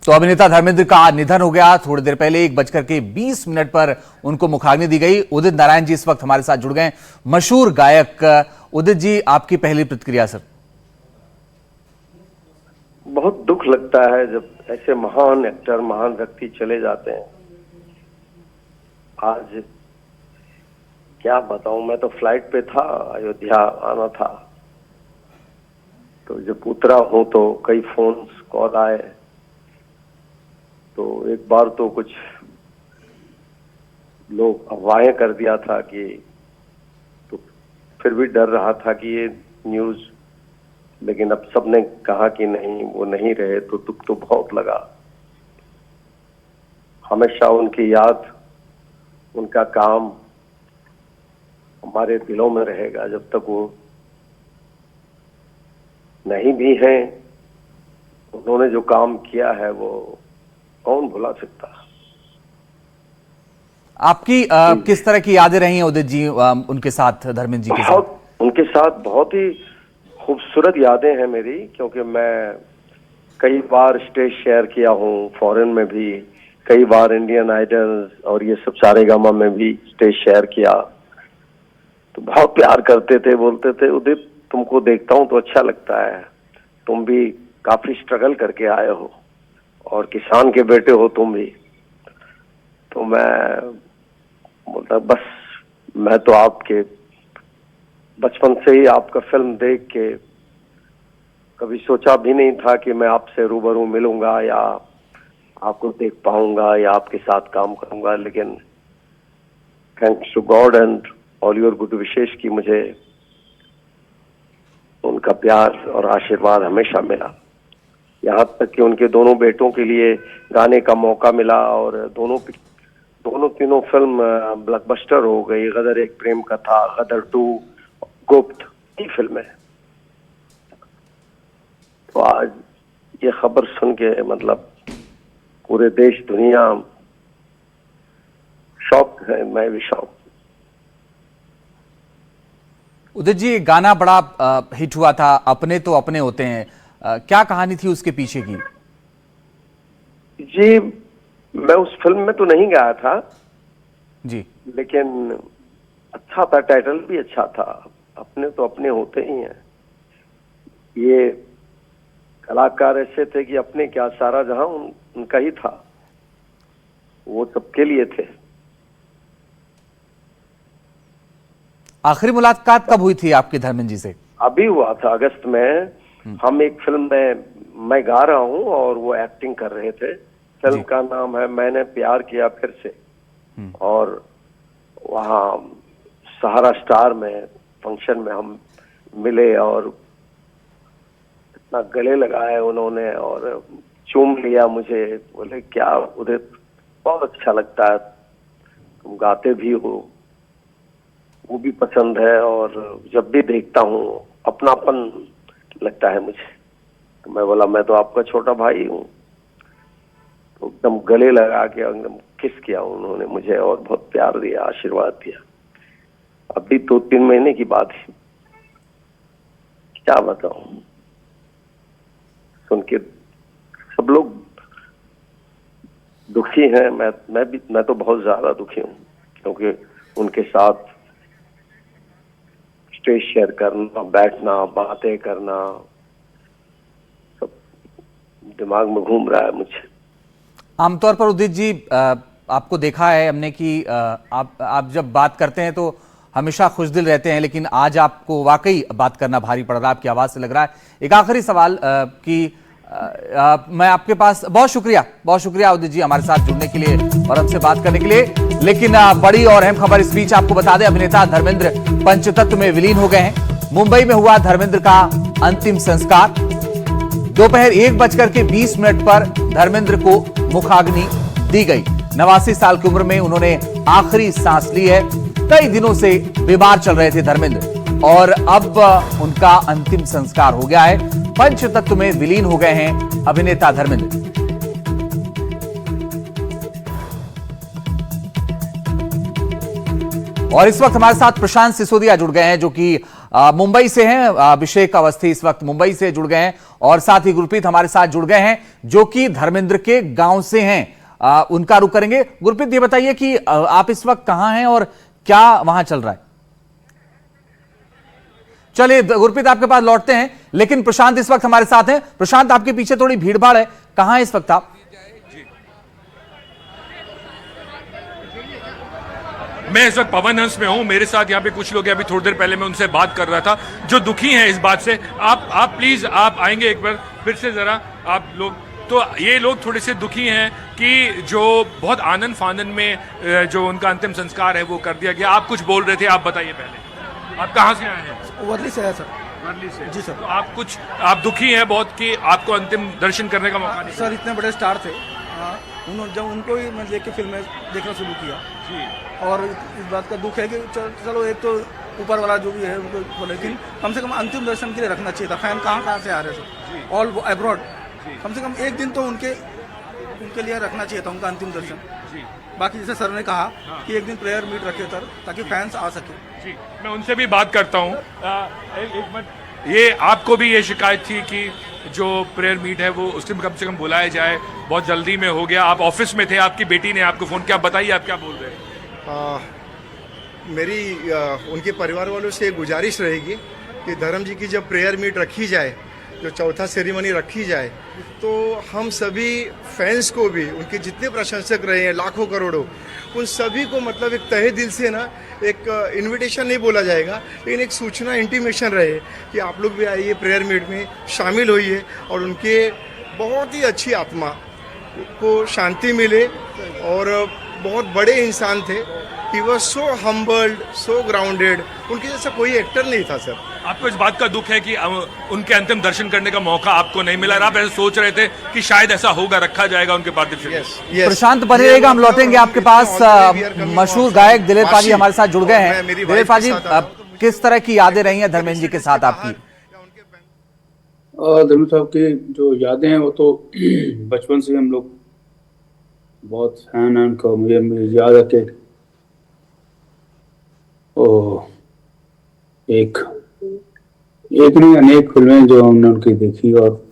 तो अभिनेता धर्मेंद्र का निधन हो गया। थोड़ी देर पहले 1:20 पर उनको मुखाग्नि दी गई। उदित नारायण जी इस वक्त हमारे साथ जुड़ गए। मशहूर गायक उदित जी, आपकी पहली प्रतिक्रिया सर। बहुत दुख लगता है जब ऐसे महान एक्टर, महान व्यक्ति चले जाते हैं। आज क्या बताऊं, मैं तो फ्लाइट पे था, अयोध्या आना था, तो जब उतरा हूं तो कई फोन कॉल आए। तो एक बार तो कुछ लोग अफवाहें कर दिया था कि, तो फिर भी डर रहा था कि ये न्यूज, लेकिन अब सबने कहा कि नहीं, वो नहीं रहे, तो दुख तो बहुत लगा। हमेशा उनकी याद, उनका काम हमारे दिलों में रहेगा। जब तक वो नहीं भी हैं, उन्होंने जो काम किया है वो कौन भुला सकता। आपकी किस तरह की यादें रही हैं उदित जी उनके साथ, धर्मेंद्र जी के साथ? उनके साथ बहुत ही खूबसूरत यादें हैं मेरी, क्योंकि मैं कई बार स्टेज शेयर किया हूँ, फॉरेन में भी कई बार, इंडियन आइडल और ये सब सारेगामा में भी स्टेज शेयर किया। तो बहुत प्यार करते थे, बोलते थे उदित तुमको देखता हूँ तो अच्छा लगता है, तुम भी काफी स्ट्रगल करके आए हो और किसान के बेटे हो तुम भी। तो मैं बोलता बस, मैं तो आपके बचपन से ही आपका फिल्म देख के कभी सोचा भी नहीं था कि मैं आपसे रूबरू मिलूंगा या आपको देख पाऊंगा या आपके साथ काम करूंगा, लेकिन thanks to God and all your good wishes की मुझे उनका प्यार और आशीर्वाद हमेशा मिला। यहाँ तक कि उनके दोनों बेटों के लिए गाने का मौका मिला और दोनों तीनों फिल्म ब्लॉकबस्टर हो गई। गदर एक प्रेम कथा, गदर 2, गुप्त, ये फिल्में। तो आज ये खबर सुन के मतलब पूरे देश दुनिया शॉक है, मैं भी शॉक। उदित जी, गाना बड़ा हिट हुआ था, अपने तो अपने होते हैं, क्या कहानी थी उसके पीछे की? जी, मैं उस फिल्म में तो नहीं गाया था जी, लेकिन अच्छा था, टाइटल भी अच्छा था, अपने तो अपने होते ही हैं। ये कलाकार ऐसे थे कि अपने क्या, सारा जहां उनका ही था, वो सबके लिए थे। आखिरी मुलाकात कब हुई थी आपकी धर्मेंद्र जी से? अभी हुआ था अगस्त में। हम एक फिल्म में, मैं गा रहा हूं और वो एक्टिंग कर रहे थे। फिल्म का नाम है मैंने प्यार किया फिर से, और वहाँ सहारा स्टार में फंक्शन में हम मिले और इतना गले लगाए उन्होंने और चूम लिया मुझे। बोले क्या उदित, बहुत अच्छा लगता है, तुम गाते भी हो, वो भी पसंद है, और जब भी देखता हूँ अपनापन लगता है मुझे। तो मैं बोला मैं तो आपका छोटा भाई हूँ। तो एकदम गले लगा के एकदम किस किया उन्होंने मुझे और बहुत प्यार दिया, आशीर्वाद दिया। अभी 2-3 महीने की बात है, क्या बताऊं, सुन के सब लोग दुखी हैं। मैं तो बहुत ज्यादा दुखी हूँ, क्योंकि उनके साथ स्टेज शेयर करना, बैठना, बातें करना, सब दिमाग में घूम रहा है मुझे। आमतौर पर उदित जी, आपको देखा है हमने कि आप जब बात करते हैं तो हमेशा खुश दिल रहते हैं, लेकिन आज आपको वाकई बात करना भारी पड़ रहा है, आपकी आवाज से लग रहा है। एक आखिरी सवाल कि मैं आपके पास, बहुत शुक्रिया उदित जी हमारे साथ जुड़ने के लिए और हमसे बात करने के लिए। लेकिन बड़ी और अहम खबर इस बीच आपको बता दें, अभिनेता धर्मेंद्र पंचतत्व में विलीन हो गए हैं। मुंबई में हुआ धर्मेंद्र का अंतिम संस्कार। दोपहर 1:20 पर धर्मेंद्र को मुखाग्नि दी गई। 89 साल की उम्र में उन्होंने आखिरी सांस ली है। कई दिनों से बीमार चल रहे थे धर्मेंद्र और अब उनका अंतिम संस्कार हो गया है। पंचतत्व में विलीन हो गए हैं अभिनेता धर्मेंद्र। और इस वक्त हमारे साथ प्रशांत सिसोदिया जुड़ गए हैं, जो कि मुंबई से हैं अभिषेक अवस्थी, इस वक्त मुंबई से जुड़ गए हैं, और साथ ही गुरप्रीत हमारे साथ जुड़ गए हैं जो कि धर्मेंद्र के गांव से हैं। उनका रुख करेंगे। गुरप्रीत, ये बताइए कि आप इस वक्त कहां हैं और क्या वहां चल रहा है? चलिए गुरप्रीत, आपके पास लौटते हैं, लेकिन प्रशांत इस वक्त हमारे साथ हैं। प्रशांत, आपके पीछे थोड़ी भीड़ भाड़ है, कहां है इस वक्त आप? मैं इस वक्त पवन हंस में हूं। मेरे साथ यहाँ पे कुछ लोग हैं, अभी थोड़ी देर पहले मैं उनसे बात कर रहा था, जो दुखी हैं इस बात से। आप प्लीज आप आएंगे एक बार फिर से जरा, आप लोग। तो ये लोग थोड़े से दुखी हैं कि जो बहुत आनंद फानन में जो उनका अंतिम संस्कार है वो कर दिया गया। आप कुछ बोल रहे थे, आप बताइए पहले, आप कहाँ से आए हैं? वर्ली से है सर। वर्ली से? जी सर। तो आप दुखी हैं बहुत कि आपको अंतिम दर्शन करने का मौका नहीं? सर, इतने बड़े स्टार थे, उन्होंने जब उनको ही मैं देख के फिल्में देखना शुरू किया जी। और इस बात का दुख है कि चलो एक तो ऊपर वाला जो भी है उनको, लेकिन कम से कम अंतिम दर्शन के लिए रखना चाहिए था। फैन कहाँ से आ रहे थे, ऑल अब्रॉड, कम से कम एक दिन तो उनके लिए रखना चाहिए था उनका अंतिम दर्शन। बाकी जैसे सर ने कहा कि एक दिन प्लेयर मीट रखे सर, ताकि फैंस आ सके। जी, मैं उनसे भी बात करता हूँ। एक मिनट, ये आपको भी ये शिकायत थी कि जो प्रेयर मीट है वो उस दिन कम से कम बुलाया जाए, बहुत जल्दी में हो गया। आप ऑफिस में थे, आपकी बेटी ने आपको फ़ोन किया, बताइए आप क्या बोल रहे हैं? मेरी उनके परिवार वालों से गुजारिश रहेगी कि धर्म जी की जब प्रेयर मीट रखी जाए, जो चौथा सेरेमनी रखी जाए, तो हम सभी फैंस को भी, उनके जितने प्रशंसक रहे हैं लाखों करोड़ों, उन सभी को मतलब एक तहे दिल से ना, एक इनविटेशन नहीं बोला जाएगा, लेकिन एक सूचना, इंटीमेशन रहे कि आप लोग भी आइए, प्रेयर मीट में शामिल होइए और उनके बहुत ही अच्छी आत्मा को शांति मिले। और बहुत बड़े इंसान थे, he was so humbled, so grounded, उनके जैसा कोई एक्टर नहीं था सर। आपको इस बात का दुख है कि उनके अंतिम दर्शन करने का मौका आपको नहीं मिला, आप ऐसे सोच रहे थे कि शायद ऐसा होगा, रखा जाएगा उनके पार्थिव शरीर? प्रशांत बने रहेगा, हम लौटेंगे आपके पास। मशहूर गायक दिलीप पाजी हमारे साथ जुड़ गए हैं। दिलीप पाजी, किस तरह की यादें रही हैं धर्मेंद्र जी के साथ आपकी? धर्मेंद्र साहब की जो यादें हैं वो तो बचपन से हम लोग बहुत फैन हैं उनका। मुझे याद है कि एक नहीं, अनेक फिल्में जो हमने उनकी देखी, और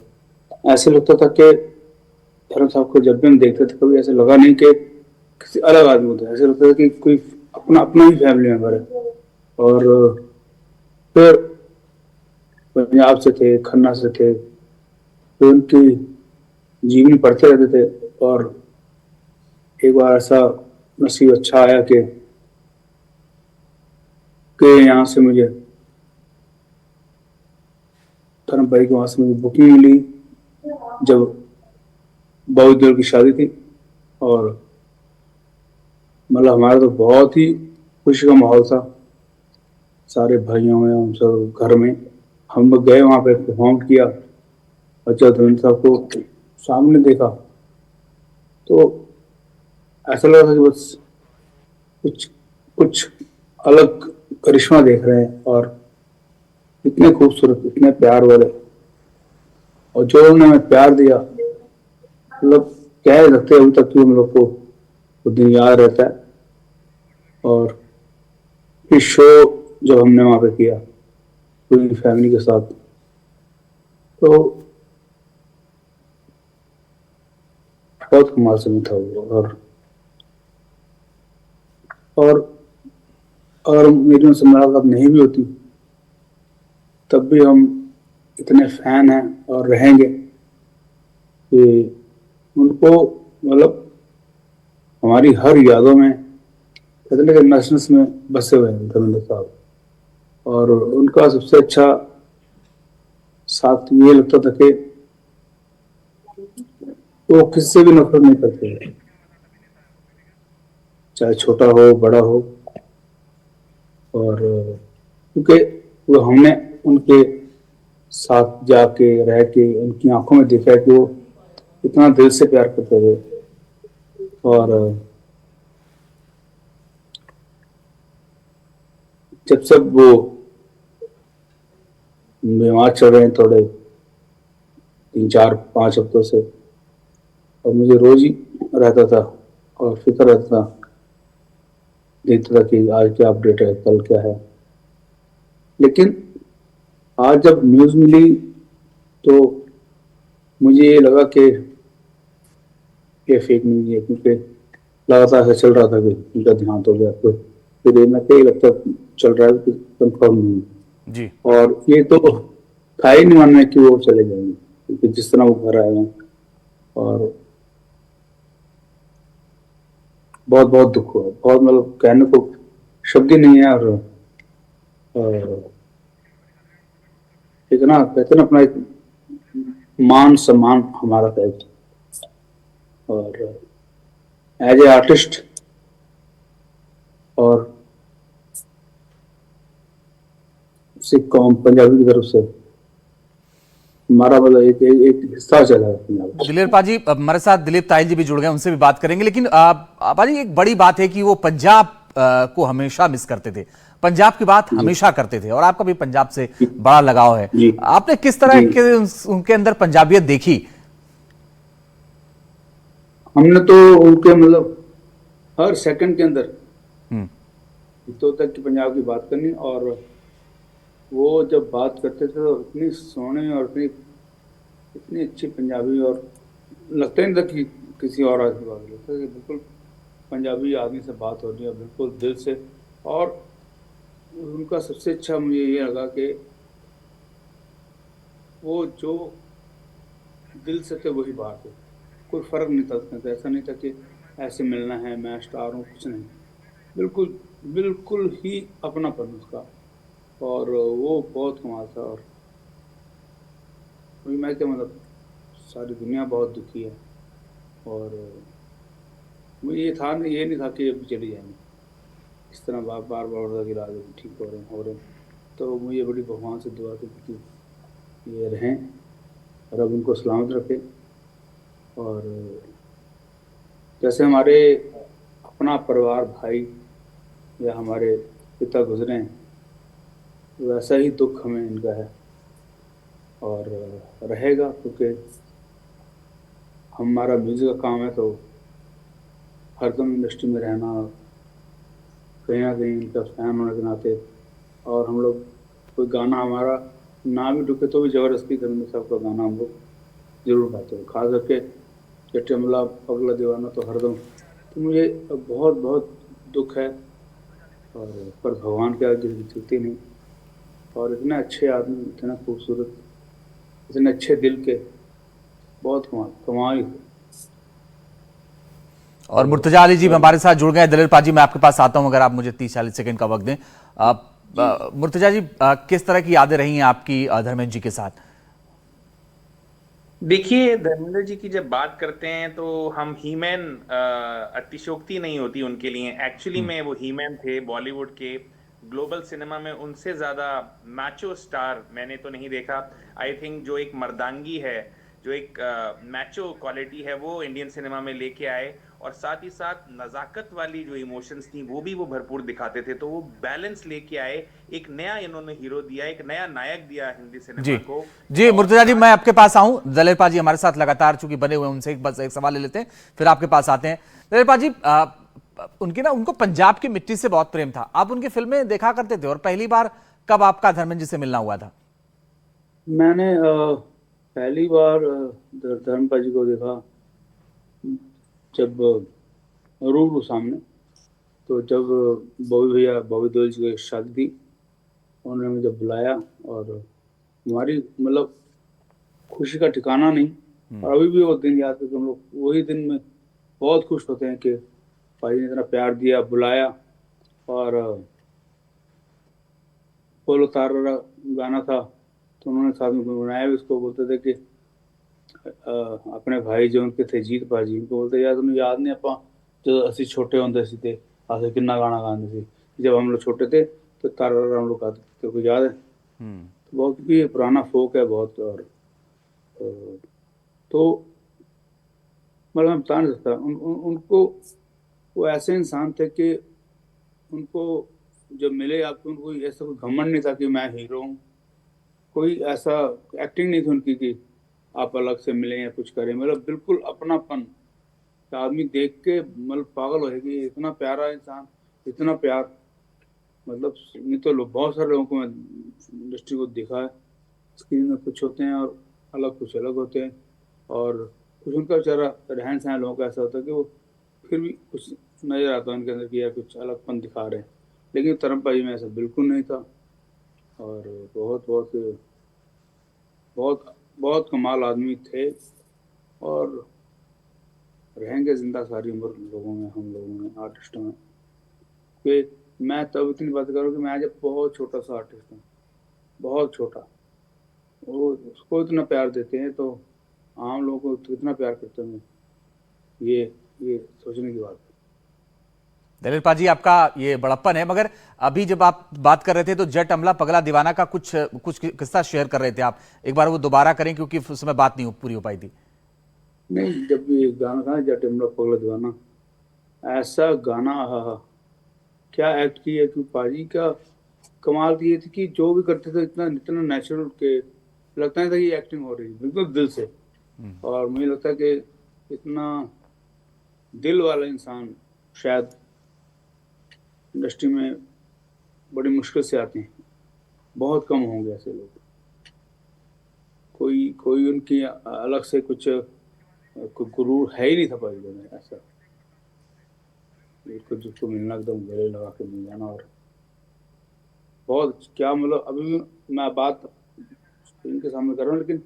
ऐसे लगता था कि धर्म साहब को जब भी हम देखते थे, कभी ऐसे लगा नहीं कि किसी अलग आदमी होता है, ऐसे लगता था कि कोई अपना ही फैमिली मेंबर है। और फिर पंजाब से थे, खन्ना से थे, तो उनकी जीवनी पढ़ते रहते थे। और एक बार ऐसा नसीब अच्छा आया कि यहाँ से मुझे धर्म भाई के वहां से मुझे बुकिंग मिली जब बाबू देव की शादी थी। और मतलब हमारा तो बहुत ही खुशी का माहौल था, सारे भाइयों में, हम सब घर में। हम लोग गए वहां पे, परफॉर्म किया, और जब धर्मेंद्र साहब को सामने देखा तो ऐसा लगा था कि बस कुछ अलग करिश्मा देख रहे हैं। और इतने खूबसूरत, इतने प्यार वाले, और जो उन्होंने हमें प्यार दिया, मतलब कह सकते अभी तक भी हम लोग को वो दिन याद रहता है। और फिर शो जब हमने वहां पे किया पूरी फैमिली के साथ, तो बहुत कमाल समय था वो। और मेरी उनसे मुलाकात नहीं भी होती, तब भी हम इतने फैन हैं और रहेंगे कि उनको मतलब हमारी हर यादों में, कहते हैं नस नस में बसे हुए हैं धर्मेंद्र साहब। और उनका सबसे अच्छा साथ ये लगता था कि वो किससे भी नफरत नहीं करते, चाहे छोटा हो बड़ा हो। और क्योंकि वो हमने उनके साथ जाके रह के उनकी आंखों में देखा कि वो इतना दिल से प्यार करते थे। और जब सब वो बीमार चल रहे हैं थोड़े 3-4-5 हफ्तों से, और मुझे रोज ही रहता था और फिक्र रहता था, देखता था कि आज क्या अपडेट है, कल क्या है। लेकिन आज जब न्यूज़ मिली तो मुझे ये लगा कि ये फेक न्यूज़ है, क्योंकि लगातार ऐसा चल रहा था कि उनका देहांत हो गया। तो फिर ये मैं कई लगता चल रहा है कि कंफर्म नहीं है। जी और ये तो था ही नहीं मन में कि वो चले जाएंगे, क्योंकि जिस तरह वो घर आए हैं, और बहुत बहुत दुख हुआ, बहुत मतलब कहने को शब्द ही नहीं है। और एक ना कहते हैं ना, अपना एक मान सम्मान हमारा था एक। और एज ए आर्टिस्ट और सिख कौम पंजाबी की तरफ से हमारा मतलब एक हिस्सा चला है पंजाब। दिलेर पाजी, हमारे साथ दिलीप ताहिल जी भी जुड़ गए, उनसे भी बात करेंगे। लेकिन पाजी, एक बड़ी बात है कि वो पंजाब को हमेशा मिस करते थे, पंजाब की बात हमेशा करते थे, और आपका भी पंजाब से बड़ा लगाव है। जी। आपने किस तरह के उनके अंदर पंजाबियत देखी? हमने तो उनके मतलब हर सेकंड के अंदर तो तक की पंजाब की बात करनी, और वो जब बात करते थे तो इतनी सोहनी और इतनी अच्छी पंजाबी, और लगता ही नहीं था कि किसी और आदमी की बात, लगता कि बिल्कुल पंजाबी आदमी से बात हो रही है, बिल्कुल दिल से। और उनका सबसे अच्छा मुझे ये लगा कि वो जो दिल से थे वही बात है, कोई फ़र्क नहीं था उसमें। तो ऐसा नहीं था कि ऐसे मिलना है, मैं स्टार हूँ, कुछ नहीं, बिल्कुल बिल्कुल ही अपनापन उसका। और वो बहुत कमाल था। और अभी मैं क्या मतलब, सारी दुनिया बहुत दुखी है, और मुझे ये नहीं था कि अभी चली जाएंगे। इस तरह बार बार बार इलाज ठीक हो रहे हैं। तो मुझे बड़ी भगवान से दुआ थी कि ये रहें, रब उनको सलामत रखे। और जैसे हमारे अपना परिवार, भाई या हमारे पिता गुजरे हैं, वैसा ही दुख हमें इनका है और रहेगा, क्योंकि हमारा म्यूज़िक का काम है, तो हरदम इंडस्ट्री में रहना, कहीं ना कहीं इनका फैन होने के नाते। और हम लोग कोई गाना हमारा ना भी ढुके तो भी ज़बरदस्ती धर्मेंद्र साहब का गाना हम लोग जरूर गाते हैं, खास करके चटमला पगला दीवाना तो हरदम। तो मुझे बहुत बहुत दुख है, और पर भगवान के आगे चलती नहीं। और इतने अच्छे आदमी, इतना खूबसूरत, इतने अच्छे दिल के, बहुत कमाल। और मुर्तजा अली जी हमारे साथ जुड़ गए। दिलेर पाजी, मैं आपके पास आता हूं, अगर आप मुझे 30-40 सेकंड का वक्त दें। मुर्तजा जी, किस तरह की यादें रही हैं आपकी धर्मेंद्र जी के साथ? देखिए, धर्मेंद्र जी की जब बात करते हैं तो हम हीमैन, अतिशयोक्ति नहीं होती उनके लिए। एक्चुअली में वो हीमैन थे बॉलीवुड के। ग्लोबल सिनेमा में उनसे ज्यादा मैचो स्टार मैंने तो नहीं देखा। आई थिंक जो एक मर्दांगी है, जो एक मैचो क्वालिटी है, वो इंडियन सिनेमा में लेके आए। और साथ ही साथ नजाकत वाली जो इमोशंस थी वो भी वो भरपूर दिखाते थे। तो वो बैलेंस लेके आए, एक नया इन्होंने हीरो दिया, एक नया नायक दिया हिंदी सिनेमा जी को। जी, मुर्तजा जी, मैं आपके पास आऊं। दलेर पाजी हमारे साथ लगातार चूंकि बने हुए हैं, उनसे बस एक सवाल ले लेते हैं, फिर आपके पास आते हैं। दलेर पाजी, उनको पंजाब की मिट्टी से बहुत प्रेम था। आप उनकी फिल्में देखा करते थे, और पहली बार कब आपका धर्मेंद्र जी से मिलना हुआ था? मैंने पहली बार धर्मपा जी को देखा जब रूबरू सामने। तो जब बॉबी देओल जी की शादी थी, उन्होंने मुझे बुलाया, और हमारी मतलब खुशी का ठिकाना नहीं। और अभी भी वो दिन याद है, हम लोग वही दिन में बहुत खुश होते हैं कि भाई ने इतना प्यार दिया, बुलाया। और बोलो तारा गाना था, तो उन्होंने साथ में गुनगुनाया भी। उसको बोलते थे कि अपने भाई जो उनके थे जीत भाजी, उनको बोलते यार तुम्हें याद नहीं, ਆਪਾਂ जो असि छोटे होंगे सी थे, अस किन्ना गाना गाते थे जब हम लोग छोटे थे, तो तारा हम लोग गाते थे, तो कुछ याद है। तो बहुत भी पुराना फोक है बहुत। और तो मतलब मैं बता नहीं सकता। उनको वो ऐसे इंसान थे कि उनको जब मिले आपको, उनको ऐसा कोई घमंड नहीं था कि मैं हीरो हूँ। कोई ऐसा एक्टिंग नहीं थी उनकी कि आप अलग से मिले या कुछ करें। मतलब बिल्कुल अपनापन, आदमी देख के मतलब पागल होएगी, इतना प्यारा इंसान, इतना प्यार। मतलब नहीं तो बहुत सारे लोगों को मैं इंडस्ट्री को देखा है, स्क्रीन में कुछ होते हैं और अलग कुछ अलग होते हैं, और कुछ उनका बेचारा रहन सहन लोगों का ऐसा होता है कि वो फिर भी कुछ नजर आता है उनके अंदर कि यार कुछ अलगपन दिखा रहे हैं, लेकिन तरम भाई में ऐसा बिल्कुल नहीं था। और बहुत बहुत बहुत बहुत कमाल आदमी थे और रहेंगे जिंदा सारी उम्र लोगों में, हम लोगों में, आर्टिस्टों में। कि मैं तब इतनी बात करूँ कि मैं जब बहुत छोटा सा आर्टिस्ट हूँ, बहुत छोटा, वो उसको इतना प्यार देते हैं तो आम लोगों को कितना प्यार करते हैं, ये सोचने की बात है। दिलीर पाजी, आपका ये बड़प्पन है, मगर अभी जब आप बात कर रहे थे तो जट अमला पगला दीवाना का कुछ किस्सा शेयर कर रहे थे आप, एक बार वो दोबारा करें क्योंकि उस समय बात नहीं पूरी हो पाई थी। नहीं, जब भी गाना था जट अमला पगला दीवाना, ऐसा गाना, आहा, क्या एक्ट किया कि पाजी का कमाल की ये थी कि जो भी करते थे इतना इतना नेचुरल के लगता नहीं था कि एक्टिंग हो रही है, बिल्कुल दिल से। और मुझे लगता है कि इतना दिल वाला इंसान शायद इंडस्ट्री में बड़ी मुश्किल से आते हैं, बहुत कम होंगे ऐसे लोग। कोई उनकी अलग से कुछ गुरूर है ही नहीं था पाजी में ऐसा, जिसको मिलना एकदम गले लगा के मिल जाना। और बहुत क्या मतलब, अभी भी मैं बात इनके सामने कर रहा हूँ लेकिन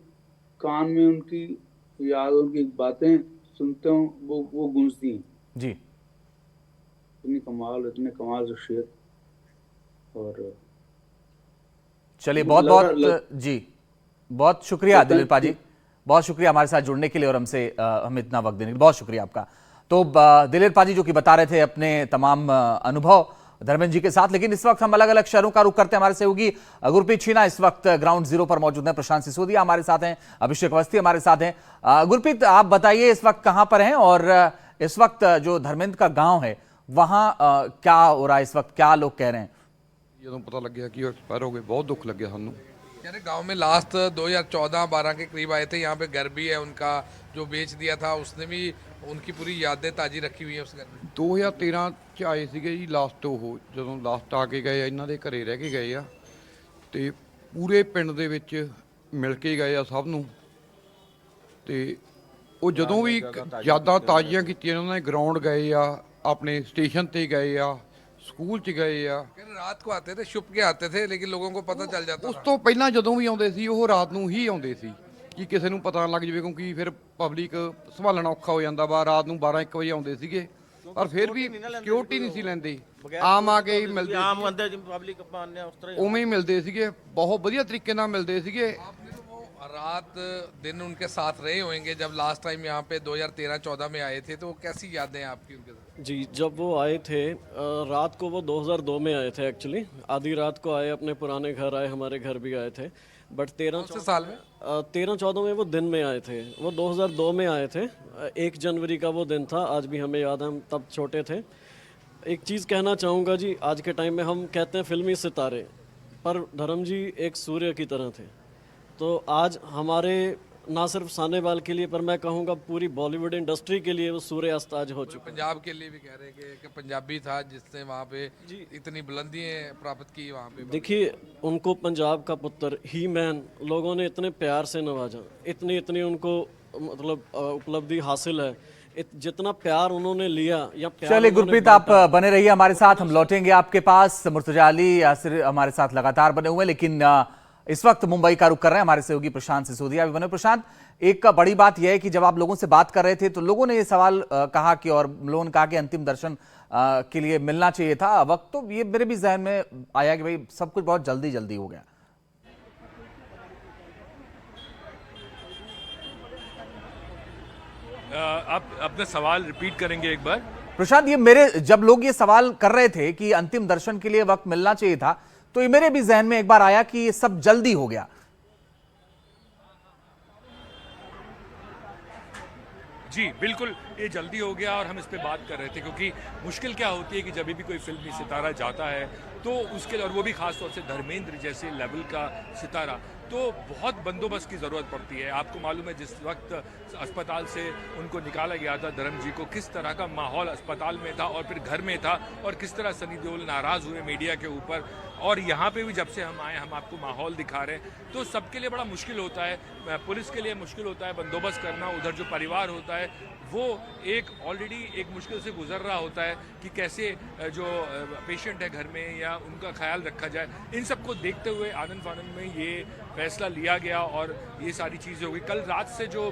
कान में उनकी याद, उनकी बातें सुनते हूँ, वो गूंजती हैं जी। इतने कमाल शख्सियत। और चलिए, बहुत बहुत जी, बहुत शुक्रिया दिलीर पाजी, बहुत शुक्रिया हमारे साथ जुड़ने के लिए और हमें इतना वक्त देने के लिए, बहुत शुक्रिया आपका। तो दिलीर पाजी जो कि बता रहे थे अपने तमाम अनुभव धर्मेंद्र जी के साथ, लेकिन इस वक्त हम अलग अलग शहरों का रुख करते हैं। हमारे सहयोगी गुरप्रीत छीना इस वक्त ग्राउंड जीरो पर मौजूद हैं, प्रशांत सिसोदिया हमारे साथ हैं, अभिषेक अवस्थी हमारे साथ हैं। गुरप्रीत, आप बताइए इस वक्त कहां पर हैं और इस वक्त जो धर्मेंद्र का गांव है वहां क्या हो रहा है, इस वक्त क्या लोग कह रहे हैं? ਜਦੋਂ पता लग्या कि एक्सपायर हो गए बहुत दुख लगे सानू। यानी गांव में लास्ट 2014-12 के करीब आए थे, यहाँ पे घर भी है उनका, जो बेच दिया था उसने भी उनकी पूरी यादें ताजी रखी हुई है उस घर में। 2013 ਚ ਆਏ ਸੀਗੇ ਜੀ ਲਾਸਟ, ਉਹ ਜਦੋਂ ਲਾਸਟ ਆ ਕੇ ਗਏ ਇਹਨਾਂ ਦੇ ਘਰੇ ਰਹਿ ਕੇ ਗਏ ਆ ਤੇ ਪੂਰੇ ਪਿੰਡ ਦੇ ਵਿੱਚ ਮਿਲ ਕੇ ਗਏ ਆ ਸਭ ਨੂੰ। ਤੇ ਉਹ ਜਦੋਂ ਵੀ ਯਾਦਾਂ ਤਾਜ਼ੀਆਂ ਕੀਤੀਆਂ ਉਹਨਾਂ ਨੇ, ਗਰਾਊਂਡ ਗਏ ਆ, ਆਪਣੇ ਸਟੇਸ਼ਨ ਤੇ ਗਏ ਆ, ਸਕੂਲ ਚ ਗਏ ਆ। रात को आते थे, छुप के आते थे, लेकिन लोगों को पता चल जाता ਉਸ ਤੋਂ ਪਹਿਲਾਂ ਜਦੋਂ ਵੀ ਆਉਂਦੇ ਸੀ ਉਹ ਰਾਤ ਨੂੰ ਹੀ ਆਉਂਦੇ ਸੀ ਕਿ ਕਿਸੇ ਨੂੰ ਪਤਾ ਨਾ ਲੱਗ ਜਾਵੇ, ਕਿਉਂਕਿ ਫਿਰ ਪਬਲਿਕ ਸੰਭਾਲਣਾ ਔਖਾ ਹੋ ਜਾਂਦਾ ਵਾ। ਰਾਤ ਨੂੰ 12-1 ਵਜੇ ਆਉਂਦੇ ਸੀਗੇ, ਪਰ ਫਿਰ ਵੀ ਸਿਕਿਉਰਿਟੀ ਨਹੀਂ ਸੀ ਲੈਂਦੇ, ਆਮ ਆ ਕੇ ਹੀ ਮਿਲਦੇ, ਆਮ ਅੰਦਰ ਪਬਲਿਕ ਪਾਉਂਦੇ ਉਸ ਤਰ੍ਹਾਂ ਉਵੇਂ ਹੀ ਮਿਲਦੇ ਸੀਗੇ, ਬਹੁਤ ਵਧੀਆ ਤਰੀਕੇ ਨਾਲ ਮਿਲਦੇ ਸੀਗੇ। रात दिन उनके साथ रहे होंगे जब लास्ट टाइम यहाँ पे 2013-14 में आए थे, तो कैसी यादें हैं आपकी उनके साथ? जी, जब वो आए थे रात को, वो 2002 में आए थे एक्चुअली, आधी रात को आए, अपने पुराने घर आए, हमारे घर भी आए थे। बट 13 साल में 13-14 में वो दिन में आए थे, वो 2002 में आए थे। 1 जनवरी का वो दिन था, आज भी हमें याद है, हम तब छोटे थे। एक चीज़ कहना चाहूँगा जी, आज के टाइम में हम कहते हैं फिल्मी सितारे, पर धर्म जी एक सूर्य की तरह थे। तो आज हमारे ना सिर्फ सानेवाल के लिए, पर मैं कहूँगा पूरी बॉलीवुड इंडस्ट्री के लिए वो सूर्यास्त आज हो चुका है। पंजाब के लिए भी कह रहे हैं कि पंजाबी था जिसने वहाँ पे इतनी बुलंदियाँ प्राप्त की वहाँ पे। देखिए, उनको पंजाब का पुत्र, ही मैन, लोगों ने इतने प्यार से नवाजा, इतनी उनको मतलब उपलब्धि हासिल है, जितना प्यार उन्होंने लिया या प्यार। चलिए गुरप्रीत, आप बने रहिए हमारे साथ, हम लौटेंगे आपके पास। मुर्तजा अली यासिर हमारे साथ लगातार बने हुए, लेकिन इस वक्त मुंबई का रुख कर रहे हैं हमारे सहयोगी प्रशांत सिसोदिया भी बने। प्रशांत, एक बड़ी बात यह है कि जब आप लोगों से बात कर रहे थे तो लोगों ने ये सवाल कहा कि, और लोगों ने कहा कि अंतिम दर्शन के लिए मिलना चाहिए था वक्त, तो ये मेरे भी जहन में आया कि भाई सब कुछ बहुत जल्दी जल्दी हो गया। आप अपना सवाल रिपीट करेंगे एक बार? प्रशांत, ये मेरे, जब लोग ये सवाल कर रहे थे कि अंतिम दर्शन के लिए वक्त मिलना चाहिए था, तो ये मेरे भी जहन में एक बार आया कि ये सब जल्दी हो गया। जी बिल्कुल, ये जल्दी हो गया और हम इस पे बात कर रहे थे, क्योंकि मुश्किल क्या होती है कि जब भी कोई फिल्मी सितारा जाता है तो उसके, और वो भी खास तौर से धर्मेंद्र जैसे लेवल का सितारा, तो बहुत बंदोबस्त की ज़रूरत पड़ती है। आपको मालूम है जिस वक्त अस्पताल से उनको निकाला गया था धर्म जी को, किस तरह का माहौल अस्पताल में था और फिर घर में था, और किस तरह सनी देओल नाराज़ हुए मीडिया के ऊपर। और यहाँ पे भी जब से हम आए, हम आपको माहौल दिखा रहे हैं, तो सबके लिए बड़ा मुश्किल होता है, पुलिस के लिए मुश्किल होता है बंदोबस्त करना। उधर जो परिवार होता है वो एक ऑलरेडी एक मुश्किल से गुजर रहा होता है कि कैसे जो पेशेंट है घर में या उनका ख्याल रखा जाए। इन सबको देखते हुए आनंद फानंद में ये फैसला लिया गया और ये सारी चीज़ें हो गई। कल रात से जो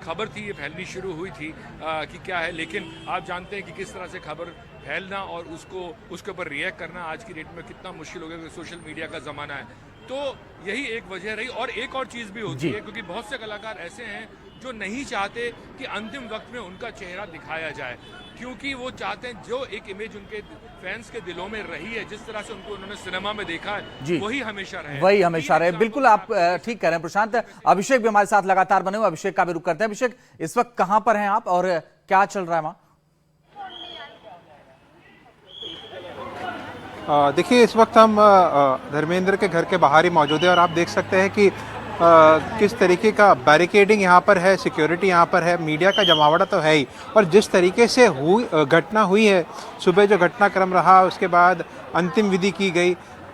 खबर थी ये फैलनी शुरू हुई थी कि क्या है, लेकिन आप जानते हैं कि किस तरह से खबर फैलना और उसके ऊपर रिएक्ट करना आज की डेट में कितना मुश्किल हो गया, क्योंकि सोशल मीडिया का ज़माना है। तो यही एक वजह रही। और एक और चीज़ भी होती है, क्योंकि बहुत से कलाकार ऐसे हैं जो नहीं चाहते कि अंतिम वक्त में उनका चेहरा दिखाया जाए, क्योंकि वो चाहते हैं जो एक इमेज उनके फैंस के दिलों में रही है, जिस तरह से उनको उन्होंने सिनेमा में देखा है, वही हमेशा रहे। वही हमेशा रहे, बिल्कुल आप ठीक कह रहे हैं प्रशांत। अभिषेक भी हमारे साथ लगातार बने हुए, अभिषेक का भी रुख करते हैं। अभिषेक, इस वक्त कहां पर हैं आप और क्या चल रहा है वहां? देखिए, इस वक्त हम धर्मेंद्र के घर के बाहर ही मौजूद है और आप देख सकते हैं कि किस तरीके का बैरिकेडिंग यहाँ पर है, सिक्योरिटी यहाँ पर है, मीडिया का जमावड़ा तो है ही। और जिस तरीके से घटना हुई है, सुबह जो घटनाक्रम रहा उसके बाद अंतिम विधि की गई,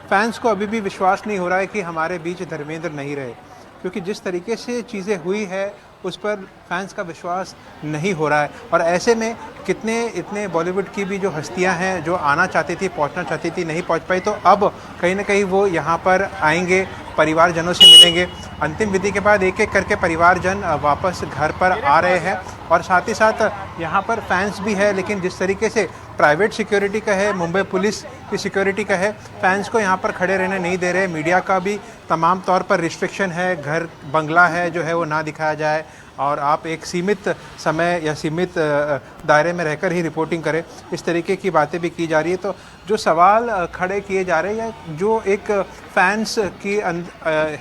फैंस को अभी भी विश्वास नहीं हो रहा है कि हमारे बीच धर्मेंद्र नहीं रहे, क्योंकि जिस तरीके से चीज़ें हुई है उस पर फैंस का विश्वास नहीं हो रहा है। और ऐसे में इतने बॉलीवुड की भी जो हस्तियां हैं जो आना चाहती थी, पहुंचना चाहती थी, नहीं पहुंच पाई, तो अब कहीं ना कहीं वो यहाँ पर आएंगे, परिवारजनों से मिलेंगे। अंतिम विधि के बाद एक एक करके परिवारजन वापस घर पर आ रहे हैं और साथ ही साथ यहाँ पर फैंस भी है, लेकिन जिस तरीके से प्राइवेट सिक्योरिटी का है, मुंबई पुलिस की सिक्योरिटी का है, फैंस को यहाँ पर खड़े रहने नहीं दे रहे। मीडिया का भी तमाम तौर पर रिस्ट्रिक्शन है, घर बंगला है जो है वो ना दिखाया जाए और आप एक सीमित समय या सीमित दायरे में रहकर ही रिपोर्टिंग करें, इस तरीके की बातें भी की जा रही है। तो जो सवाल खड़े किए जा रहे हैं या जो एक फैंस की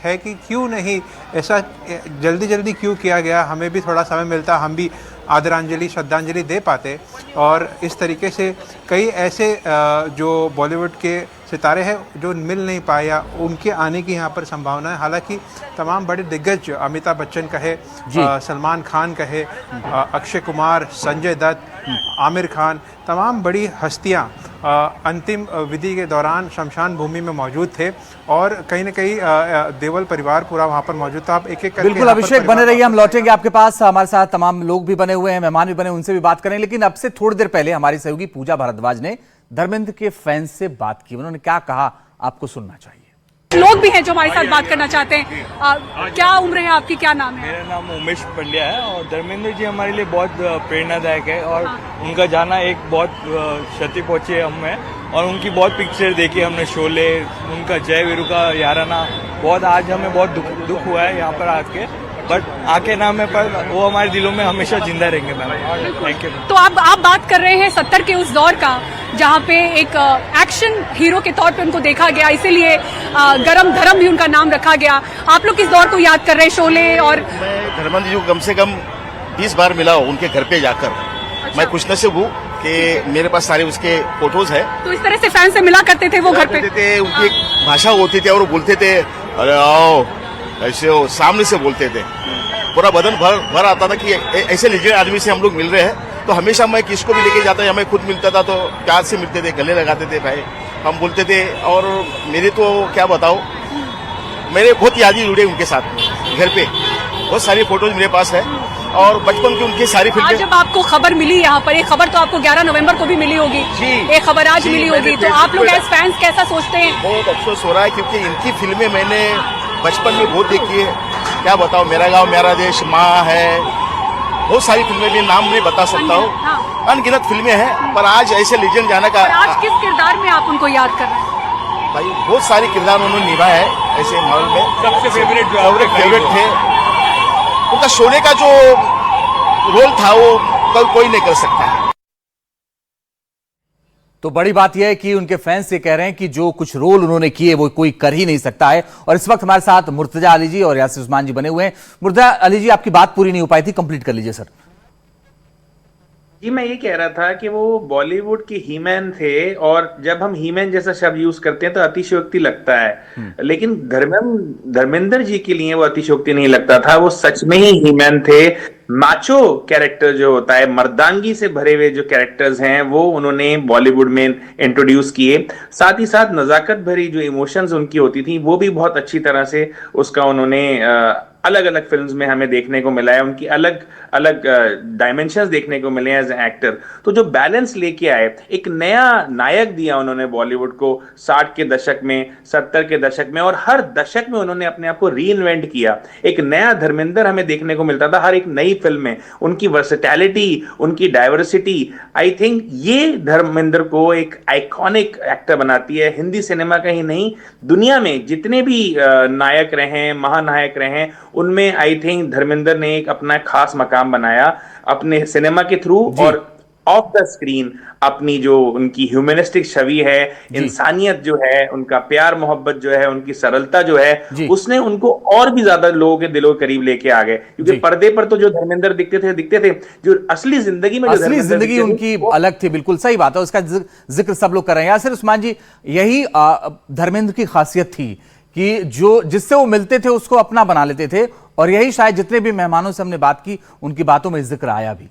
है कि क्यों नहीं ऐसा जल्दी क्यों किया गया, हमें भी थोड़ा समय मिलता, हम भी आदरांजलि श्रद्धांजलि दे पाते। और इस तरीके से कई ऐसे जो बॉलीवुड के सितारे हैं जो मिल नहीं पाए या उनके आने की यहाँ पर संभावना है। हालांकि तमाम बड़े दिग्गज, अमिताभ बच्चन कहे, सलमान खान कहे, अक्षय कुमार, संजय दत्त, आमिर खान, तमाम बड़ी हस्तियाँ अंतिम विधि के दौरान शमशान भूमि में मौजूद थे और कहीं न कहीं देवल परिवार पूरा वहाँ पर मौजूद था। आप एक एक करके बिल्कुल अभिषेक बने रहिए, हम लौटेंगे आपके पास। हमारे साथ तमाम लोग भी बने हुए हैं, मेहमान भी बने, उनसे भी बात करें। लेकिन अब से थोड़ी देर पहले हमारी सहयोगी पूजा भारद्वाज ने धर्मेंद्र के फैंस से बात की, उन्होंने क्या कहा आपको सुनना चाहिए। लोग भी हैं जो हमारे साथ बात करना चाहते हैं। क्या उम्र है आपकी, क्या नाम है? मेरा नाम उमेश पंड्या है और धर्मेंद्र जी हमारे लिए बहुत प्रेरणादायक है और उनका जाना एक बहुत क्षति पहुंची है हमें और उनकी बहुत पिक्चर देखी हमने, शोले, उनका जय वीरू का याराना, बहुत आज हमें बहुत दुख हुआ है यहाँ पर आके, बट आके नाम है पर वो हमारे दिलों में हमेशा जिंदा रहेंगे मैम। Thank you. तो आप बात कर रहे हैं 70 के उस दौर का जहाँ पे एक एक्शन हीरो के तौर पे उनको देखा गया, इसीलिए गरम धर्म भी उनका नाम रखा गया। आप लोग किस दौर को याद कर रहे हैं, शोले? और मैं धर्मेंद्र जी को कम से कम 20 बार मिला हूँ उनके घर पे जाकर। अच्छा। मैं खुशनसीब हूँ कि मेरे पास सारे उसके फोटोज है। तो इस तरह से फैन से मिला करते थे वो घर पे? उनकी एक भाषा होती थी और वो बोलते थे अरे आओ, ऐसे वो सामने से बोलते थे, पूरा बदन भर आता था कि ऐसे लीजेंड आदमी से हम लोग मिल रहे हैं। तो हमेशा मैं किसको भी लेके जाता या मैं खुद मिलता था तो प्यार से मिलते थे, गले लगाते थे, भाई हम बोलते थे। और मेरे तो क्या बताओ, मेरे बहुत यादें जुड़े उनके साथ। घर पे बहुत सारी फोटोज मेरे पास है और बचपन की उनकी सारी फिल्में। जब आपको खबर मिली यहाँ पर, एक खबर तो आपको 11 नवंबर को भी मिली होगी, एक खबर आज मिली होगी, तो आप लोग एज फैंस कैसा सोचते हैं? बहुत अफसोस हो रहा है क्योंकि इनकी फिल्में मैंने बचपन में बहुत देखी है। क्या बताओ, मेरा गाँव मेरा देश, माँ है, बहुत सारी फिल्में भी नाम नहीं बता सकता हूँ, अनगिनत फिल्में हैं। पर आज ऐसे लीजेंड जाने का, आज किस किरदार में आप उनको याद कर रहे हैं? भाई बहुत सारे किरदार उन्होंने निभाया है ऐसे माहौल में। सबसे फेवरेट थे उनका, शोले का जो रोल था वो कल कोई नहीं कर सकता। तो बड़ी बात यह है कि उनके फैंस ये कह रहे हैं कि जो कुछ रोल उन्होंने किए वो कोई कर ही नहीं सकता है। और इस वक्त हमारे साथ मुर्तजा अली जी और यासिर उस्मान जी बने हुए हैं। मुर्तजा अली जी, आपकी बात पूरी नहीं हो पाई थी, कंप्लीट कर लीजिए सर। जी, मैं ये कह रहा था कि वो बॉलीवुड के हीमैन थे, और जब हम हीमैन जैसा शब्द यूज करते हैं तो अतिशयोक्ति लगता है, लेकिन धर्मेंद्र जी के लिए वो अतिशयोक्ति नहीं लगता था, वो सच में ही हीमैन थे। माचो कैरेक्टर जो होता है, मर्दांगी से भरे हुए जो कैरेक्टर्स हैं, वो उन्होंने बॉलीवुड में इंट्रोड्यूस किए। साथ ही साथ नजाकत भरी जो इमोशंस उनकी होती थी, वो भी बहुत अच्छी तरह से उसका उन्होंने अलग अलग फिल्म्स में हमें देखने को मिला है, उनकी अलग अलग डायमेंशंस देखने को मिले हैं एज एक्टर। तो जो बैलेंस लेके आए, एक नया नायक दिया उन्होंने बॉलीवुड को 60 के दशक में, 70 के दशक में, और हर दशक में उन्होंने अपने आप को रीइन्वेंट किया। एक नया धर्मेंद्र हमें देखने को मिलता था हर एक नई फिल्म में। उनकी वर्सेटैलिटी, उनकी डाइवर्सिटी, आई थिंक ये धर्मेंद्र को एक आइकॉनिक एक्टर बनाती है। हिंदी सिनेमा का ही नहीं, दुनिया में जितने भी नायक रहे, महानायक रहे, उनमें आई थिंक धर्मेंद्र ने एक अपना खास मकाम बनाया अपने सिनेमा के थ्रू, और ऑफ द स्क्रीन अपनी जो उनकी ह्यूमनिस्टिक छवि है, इंसानियत जो है, उनका प्यार मोहब्बत जो है, उनकी सरलता जो है, उसने उनको और भी ज्यादा लोगों के दिलों के करीब लेके आ गए। क्योंकि पर्दे पर तो जो धर्मेंद्र दिखते थे, जो असली जिंदगी में असली जिंदगी उनकी अलग थी। बिल्कुल सही बात है, उसका जिक्र सब लोग कर रहे हैं। यासिर उस्मान जी, यही धर्मेंद्र की खासियत थी कि जो जिससे वो मिलते थे उसको अपना बना लेते थे, और यही शायद जितने भी मेहमानों से हमने बात की उनकी बातों में जिक्र आया भी।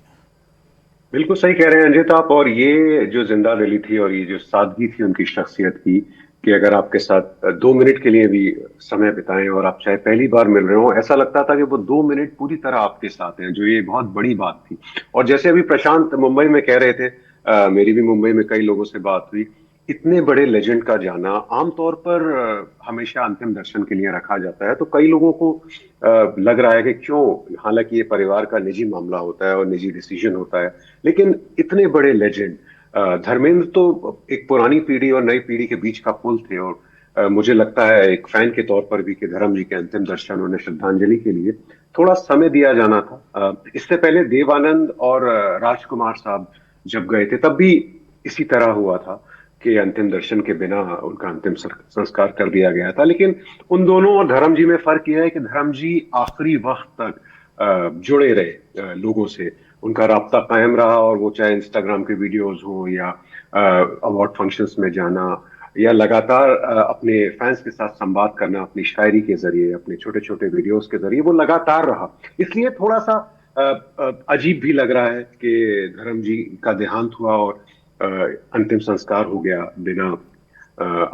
बिल्कुल सही कह रहे हैं अंजित आप। और ये जो जिंदा दिली थी और ये जो सादगी थी उनकी शख्सियत की, कि अगर आपके साथ 2 मिनट के लिए भी समय बिताएं और आप चाहे पहली बार मिल रहे हो, ऐसा लगता था कि वो 2 मिनट पूरी तरह आपके साथ हैं, जो ये बहुत बड़ी बात थी। और जैसे अभी प्रशांत मुंबई में कह रहे थे, मेरी भी मुंबई में कई लोगों से बात हुई, इतने बड़े लेजेंड का जाना आमतौर पर हमेशा अंतिम दर्शन के लिए रखा जाता है। तो कई लोगों को लग रहा है कि क्यों, हालांकि ये परिवार का निजी मामला होता है और निजी डिसीजन होता है, लेकिन इतने बड़े लेजेंड धर्मेंद्र तो एक पुरानी पीढ़ी और नई पीढ़ी के बीच का पुल थे। और मुझे लगता है एक फैन के तौर पर भी कि धर्म जी के अंतिम दर्शन उन्हें श्रद्धांजलि के लिए थोड़ा समय दिया जाना था। इससे पहले देव आनंद और राजकुमार साहब जब गए थे तब भी इसी तरह हुआ था कि अंतिम दर्शन के बिना उनका अंतिम संस्कार कर दिया गया था। लेकिन उन दोनों और धर्म जी में फर्क यह है कि धर्म जी आखिरी वक्त तक जुड़े रहे लोगों से, उनका राब्ता कायम रहा, और वो चाहे इंस्टाग्राम के वीडियोस हो या अवार्ड फंक्शंस में जाना या लगातार अपने फैंस के साथ संवाद करना अपनी शायरी के जरिए, अपने छोटे छोटे वीडियोस के जरिए, वो लगातार रहा। इसलिए थोड़ा सा अजीब भी लग रहा है कि धर्म जी का देहांत हुआ और अंतिम संस्कार हो गया बिना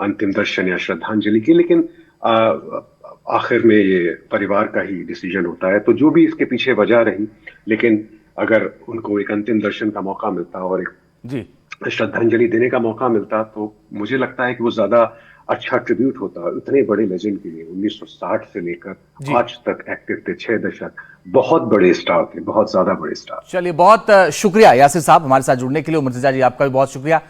अंतिम दर्शन या श्रद्धांजलि के। लेकिन आखिर में ये परिवार का ही डिसीजन होता है, तो जो भी इसके पीछे वजह रही, लेकिन अगर उनको एक अंतिम दर्शन का मौका मिलता और एक श्रद्धांजलि देने का मौका मिलता, तो मुझे लगता है कि वो ज्यादा अच्छा ट्रिब्यूट होता। इतने बड़े लेजेंड के लिए 1960 से लेकर आज तक एक्टिव थे, 6 दशक, बहुत बड़े स्टार थे, बहुत ज्यादा बड़े स्टार। चलिए, बहुत शुक्रिया यासिर साहब हमारे साथ जुड़ने के लिए। मुर्तजा जी, आपका भी बहुत शुक्रिया।